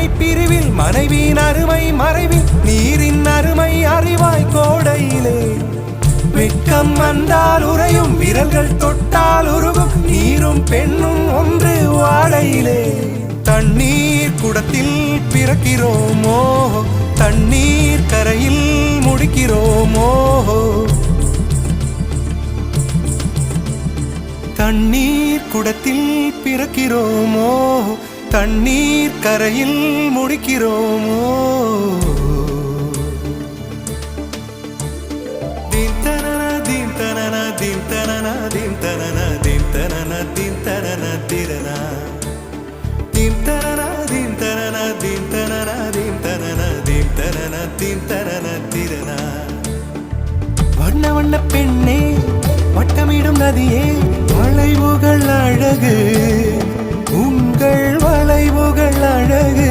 அடிமை பிரிவில் மனைவியின் அருமை மறைவில் நீரின் அருமை அறிவாய் கோடையிலே வெட்கம் வந்தால் உறையும் விரல்கள் தொட்டால் உருகும் நீரும் பெண்ணும் ஒன்று வாடையிலே தண்ணீர் குடத்தில் பிறக்கிறோமோ தண்ணீர் கரையில் முடிக்கிறோமோ தண்ணீர் குடத்தில் பிறக்கிறோமோ தண்ணீர் கரையில் முடிக்கிறோமோ தீம் தனன தீம் தனன தீம் தனன தீம் தனன தீம் தனன தீம் தனன திரனா தீம் தனன தீம் தனன தீம் தனன தீம் தனன தீம் தனன தீம் தனன திரனா வண்ண வண்ண பெண்ணே வட்டமிடும் நதியே வளைவுகள் அழகு உங்கள் வளைவுகள் அழகு